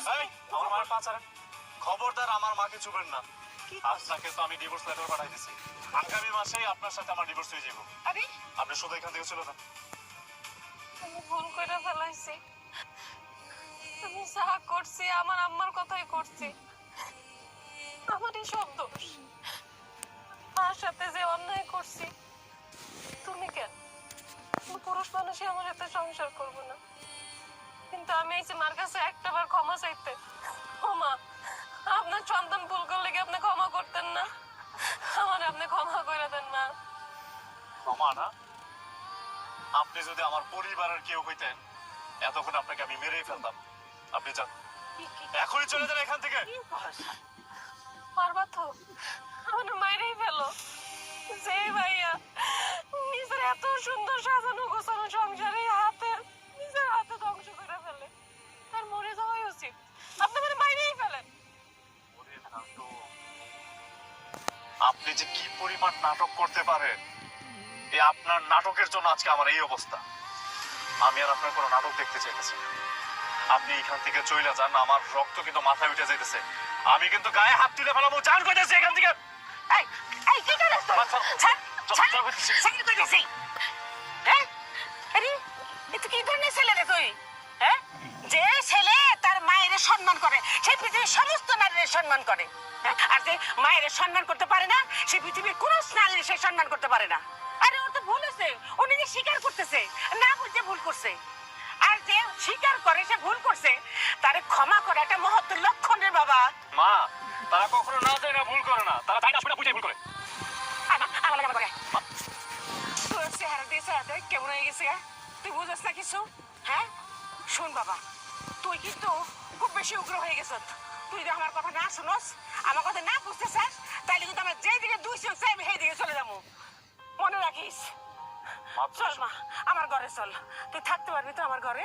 আমার মায়ের পা ছাড়েন। খবরদার আমার মাকে চুবেন না। আপনাকে তো আমি ডিভোর্স লেটার পাঠাই দিছি। আগামী মাসেই আপনার সাথে আমার ডিভোর্স হয়ে যাবো। আরে আপনি শুধু এখান থেকে চলে যান। আমি ভুল করে ফেলাইছি। আমি যা করছি আমার আম্মার কথাই করছি। আমারই সব দোষ। তার সাথে যে অন্যায় করছি, তুমি কেন? পুরুষ মানুষই আমার সাথে সংসার করবো না, কিন্তু আমি এই যে মার কাছে একটাবার ক্ষমা চাইতে, ক্ষমা, আপনার সন্তান ভুল করলে কি আপনি ক্ষমা করতেন না? আমার আপনি ক্ষমা করে দেন না। ক্ষমা না? আপনি যদি আমার পরিবারের কেউ হইতেন এতক্ষণ আপনাকে আমি মেরেই ফেলতাম। আপনি যান, এখনই চলে যান এখান থেকে। পারবা তো? আমার মায়েরই ফেলো। যে ভাইয়া নিজের এত সুন্দর সাজানো গোছানো সংসারে নিজের হাতে ধ্বংস করে ফেলে, তার মরে যাওয়াই উচিত। আপনি মানে মায়েরই ফেলেন। আপনি যে কি পরিমাণ নাটক করতে পারেন, এই আপনার নাটকের জন্য আজকে আমার এই অবস্থা। আমি আর আপনার কোনো নাটক দেখতে চাইতেছি না। আপনি এখান থেকে চলে যান, আমার রক্ত কিন্তু মাথায় উঠে যাইতেছে। আমি কিন্তু গায়ে হাত তুলে ফেলাবো। জান কইতেছি এখান থেকে। এই এই কি করছ তুই? ছাড় ছাড় ছাড় কইতেছি। হ্যাঁ আরে এটা কি ধরনের ছেলে রে তুই? হ্যাঁ, যে ছেলে তার মায়ের সম্মান করে সেই পৃথিবীর সমস্ত নারীর সম্মান করে, আর যে মায়ের সম্মান করতে পারে না সে পৃথিবীর কোন নারীর সে সম্মান করতে পারে না। আরে ওর তো ভুল হয়েছে, ও নিজে স্বীকার করতেছে, না বুঝে ভুল করছে। আর যে স্বীকার করে সে ভুল করছে তারে ক্ষমা করা একটা মহৎ লক্ষণ রে বাবা। মা, তারা কখনো না যায় না ভুল করে না, তারা তাই না সেটা বুঝে ভুল করে। তোর চেহারা দিয়ে চেহারা কেমন হয়ে গেছে? তুই বুঝছ না কিছু? হ্যাঁ শোন বাবা, তুই কিন্তু খুব বেশি উগ্র হয়ে গেছ। তুই যদি আমার কথা না শুনস, আমার কথা না বুঝতে চাস, তাহলে কিন্তু আমার যেদিকে দুই চোখ চাই আমি সেই দিকে চলে যাবো। মনে রাখিস। চল মা, আমার ঘরে চল। তুই থাকতে পারবি তো আমার ঘরে?